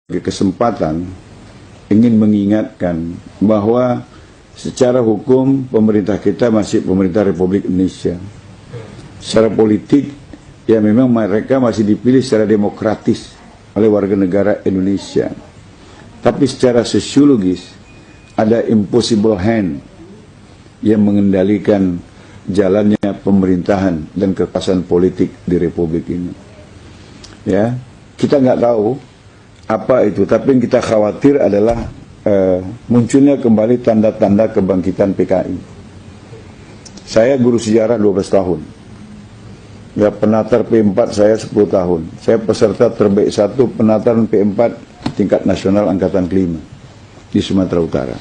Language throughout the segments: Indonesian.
kesempatan ingin mengingatkan bahwa secara hukum pemerintah kita masih pemerintah Republik Indonesia. Secara politik, ya memang mereka masih dipilih secara demokratis oleh warga negara Indonesia. Tapi secara sosiologis ada impossible hand yang mengendalikan jalannya pemerintahan dan kekuasaan politik di Republik ini. Ya, kita nggak tahu apa itu, tapi yang kita khawatir adalah munculnya kembali tanda-tanda kebangkitan PKI. Saya guru sejarah 12 tahun. Ya, penatar P4 saya 10 tahun. Saya peserta terbaik 1 penataran P4 tingkat nasional angkatan kelima di Sumatera Utara.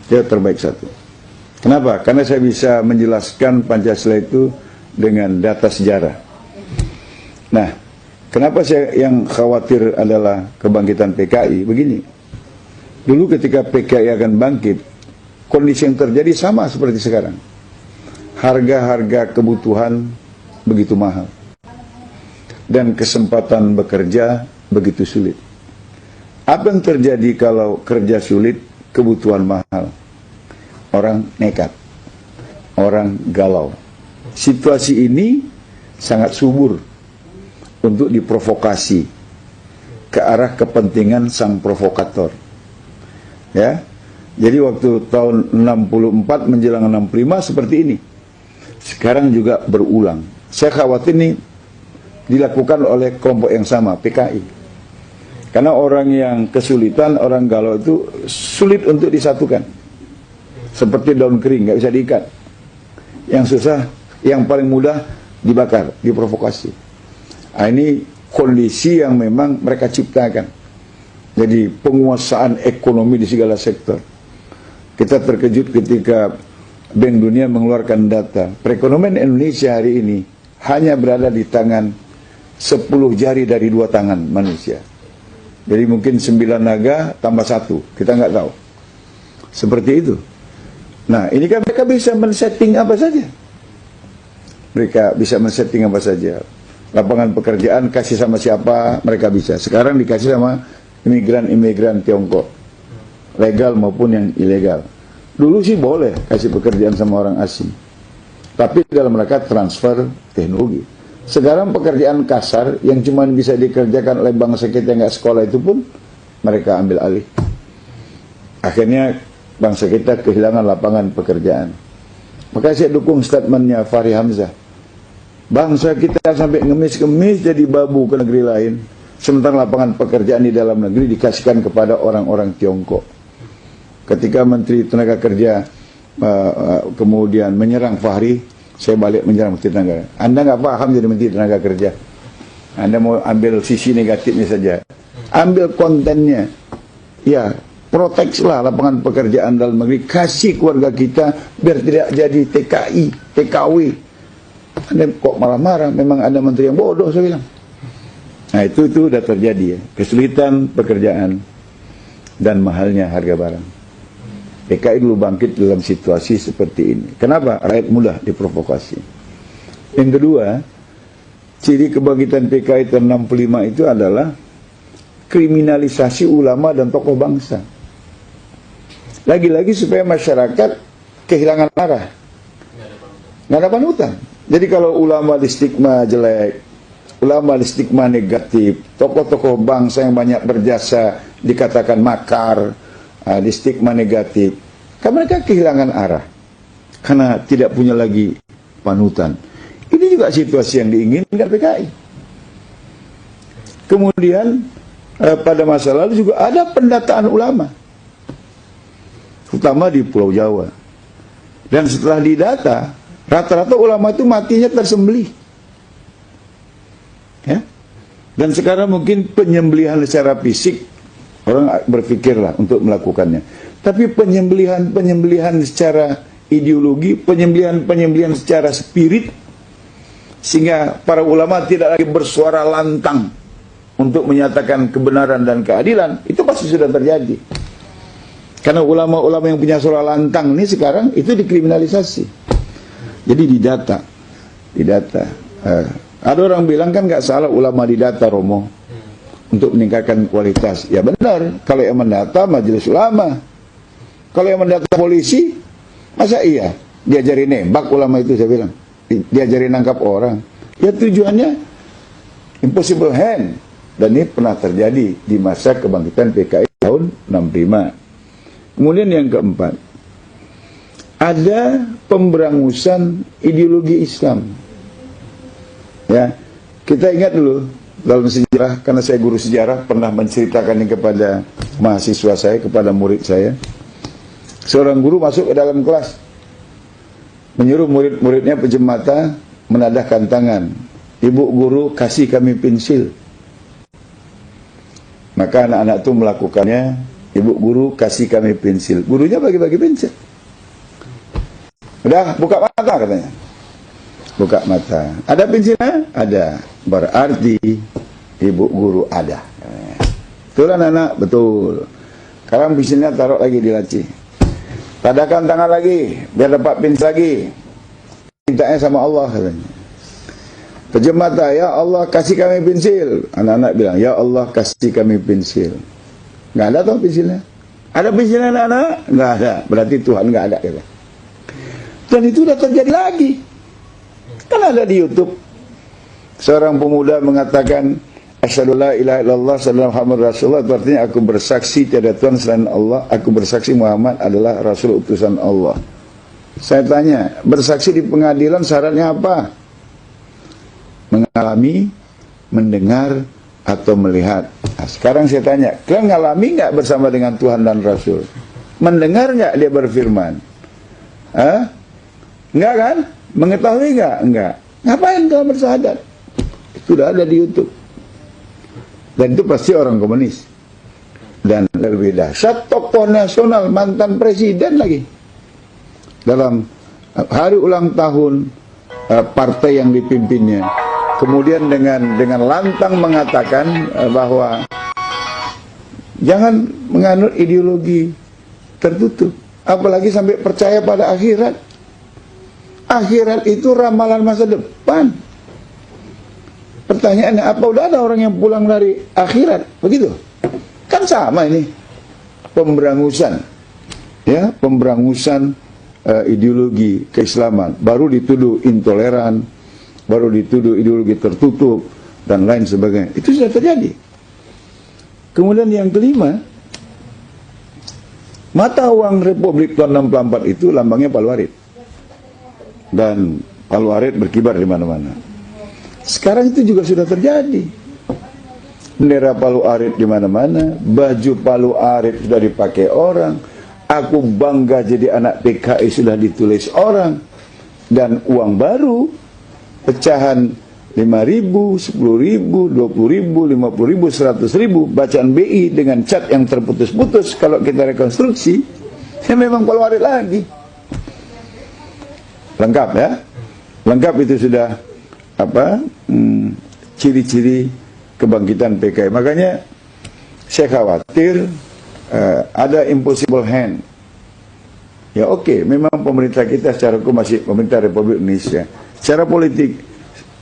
Saya terbaik 1. Kenapa? Karena saya bisa menjelaskan Pancasila itu dengan data sejarah. Nah, kenapa saya yang khawatir adalah kebangkitan PKI? Begini, dulu ketika PKI akan bangkit, kondisi yang terjadi sama seperti sekarang. Harga-harga kebutuhan begitu mahal. Dan kesempatan bekerja begitu sulit. Apa yang terjadi kalau kerja sulit, kebutuhan mahal? Orang nekat, orang galau. Situasi ini sangat subur untuk diprovokasi ke arah kepentingan sang provokator. Ya, jadi waktu tahun 64 menjelang 65 seperti ini. Sekarang juga berulang. Saya khawatir ini dilakukan oleh kelompok yang sama, PKI. Karena orang yang kesulitan, orang galau itu sulit untuk disatukan. Seperti daun kering, nggak bisa diikat. Yang susah, yang paling mudah dibakar, diprovokasi. Nah, ini kondisi yang memang mereka ciptakan. Jadi penguasaan ekonomi di segala sektor. Kita terkejut ketika Bank Dunia mengeluarkan data. Perekonomian Indonesia hari ini hanya berada di tangan 10 jari dari 2 tangan manusia. Jadi mungkin 9 naga tambah 1, kita nggak tahu. Seperti itu. Nah, ini kan mereka bisa men-setting apa saja. Mereka bisa men-setting apa saja. Lapangan pekerjaan kasih sama siapa, mereka bisa. Sekarang dikasih sama imigran-imigran Tiongkok. Legal maupun yang ilegal. Dulu sih boleh kasih pekerjaan sama orang asing. Tapi dalam rangka transfer teknologi. Sekarang pekerjaan kasar yang cuma bisa dikerjakan oleh bangsa kita yang nggak sekolah itu pun mereka ambil alih. Akhirnya bangsa kita kehilangan lapangan pekerjaan. Maka saya dukung statementnya Fahri Hamzah. Bangsa kita sampai ngemis-ngemis jadi babu ke negeri lain, sementara lapangan pekerjaan di dalam negeri dikasihkan kepada orang-orang Tiongkok. Ketika Menteri Tenaga Kerja kemudian menyerang Fahri, saya balik menyerang Menteri Tenaga. Anda nggak paham jadi Menteri Tenaga Kerja. Anda mau ambil sisi negatifnya saja. Ambil kontennya. Ya, proteksilah lapangan pekerjaan dalam negeri, kasih keluarga kita biar tidak jadi TKI, TKW. Anda kok malah marah? Memang ada menteri yang bodoh, saya bilang. Nah, itu sudah terjadi ya, kesulitan pekerjaan dan mahalnya harga barang. PKI dulu bangkit dalam situasi seperti ini. Kenapa? Rakyat mudah diprovokasi. Yang kedua, ciri kebangkitan PKI tahun 65 itu adalah kriminalisasi ulama dan tokoh bangsa. Lagi-lagi supaya masyarakat kehilangan arah, nggak ada panutan. Jadi kalau ulama di stigma jelek, ulama di stigma negatif, tokoh-tokoh bangsa yang banyak berjasa dikatakan makar, di stigma negatif, kan mereka kehilangan arah karena tidak punya lagi panutan. Ini juga situasi yang diinginkan PKI. Kemudian pada masa lalu juga ada pendataan ulama, terutama di Pulau Jawa. Dan setelah didata, rata-rata ulama itu matinya tersembelih. Ya? Dan sekarang mungkin penyembelihan secara fisik, orang berpikirlah untuk melakukannya. Tapi penyembelihan secara ideologi, penyembelihan secara spirit, sehingga para ulama tidak lagi bersuara lantang untuk menyatakan kebenaran dan keadilan, itu pasti sudah terjadi. Karena ulama-ulama yang punya suara lantang ini sekarang itu dikriminalisasi. Jadi didata. Ada orang bilang kan nggak salah ulama didata, Romo. untuk meningkatkan kualitas. Ya benar, kalau yang mendata majelis ulama. Kalau yang mendata polisi, masa iya diajarin nembak ulama itu, saya bilang. Diajarin nangkap orang. Ya tujuannya impossible hand. Dan ini pernah terjadi di masa kebangkitan PKI tahun 65. Kemudian yang keempat, ada pemberangusan ideologi Islam. Ya, kita ingat dulu dalam sejarah, karena saya guru sejarah, pernah menceritakan ini kepada mahasiswa saya, kepada murid saya. Seorang guru masuk ke dalam kelas, menyuruh murid-muridnya pinjam mata, menadahkan tangan. Ibu guru, kasih kami pensil. Maka anak-anak itu melakukannya. Ibu guru, kasih kami pensil. Gurunya bagi-bagi pensil. Udah, buka mata katanya. Buka mata. Ada pensilnya? Ada. Berarti ibu guru ada. Betul anak-anak? Betul. Sekarang pensilnya taruh lagi di laci. Tadahkan tangan lagi, biar dapat pensil lagi. Mintanya sama Allah katanya. Pejam mata, ya Allah kasih kami pensil. Anak-anak bilang, ya Allah kasih kami pensil. Nggak ada toh pensilnya? Ada pensilnya anak-anak? Nggak ada. Berarti Tuhan nggak ada. Kata. Dan itu sudah terjadi lagi. Kan ada di YouTube. Seorang pemuda mengatakan, asyhadu la ilaha illallah sallallahu Muhammad Rasulullah. Itu artinya aku bersaksi tiada Tuhan selain Allah. Aku bersaksi Muhammad adalah Rasul utusan Allah. Saya tanya, bersaksi di pengadilan syaratnya apa? Mengalami, mendengar, atau melihat. Nah, sekarang saya tanya, kalian ngalami nggak bersama dengan Tuhan dan Rasul? Mendengar nggak dia berfirman? Enggak kan? Mengetahui nggak? Enggak. Ngapain kau bersahadat? Itu sudah ada di YouTube. Dan itu pasti orang komunis. Dan lebih dahsyat, tokoh nasional, mantan presiden lagi. Dalam hari ulang tahun partai yang dipimpinnya. Kemudian dengan lantang mengatakan bahwa jangan menganut ideologi tertutup. Apalagi sampai percaya pada akhirat. Akhirat itu ramalan masa depan. Pertanyaannya, apa udah ada orang yang pulang dari akhirat? Begitu? Kan sama ini. Pemberangusan. Ya, pemberangusan ideologi keislaman. Baru dituduh intoleran, baru dituduh ideologi tertutup, dan lain sebagainya. Itu sudah terjadi. Kemudian yang kelima, mata uang Republik tahun 64 itu lambangnya Palu Arit. Dan Palu Arit berkibar di mana-mana. Sekarang itu juga sudah terjadi. Bendera Palu Arit di mana-mana, baju Palu Arit sudah dipakai orang. Aku bangga jadi anak PKI sudah ditulis orang. Dan uang baru, pecahan 5.000, 10.000, 20.000, 50.000, 100.000, bacaan BI dengan cat yang terputus-putus. Kalau kita rekonstruksi, ya memang Palu Arit lagi. Lengkap ya? Lengkap itu sudah ciri-ciri kebangkitan PKI. Makanya saya khawatir ada impossible hand. Ya oke, memang pemerintah kita secara hukum masih pemerintah Republik Indonesia. Secara politik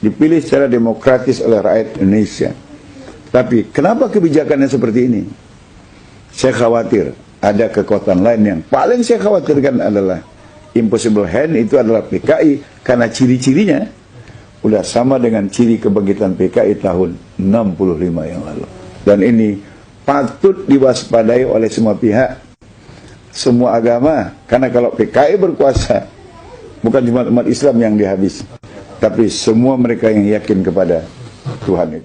dipilih secara demokratis oleh rakyat Indonesia. Tapi kenapa kebijakannya seperti ini? Saya khawatir ada kekuatan lain yang paling saya khawatirkan adalah impossible hand itu adalah PKI, karena ciri-cirinya udah sama dengan ciri kebangkitan PKI tahun 65 yang lalu. Dan ini patut diwaspadai oleh semua pihak, semua agama. Karena kalau PKI berkuasa, bukan cuma umat Islam yang dihabis, tapi semua mereka yang yakin kepada Tuhan itu.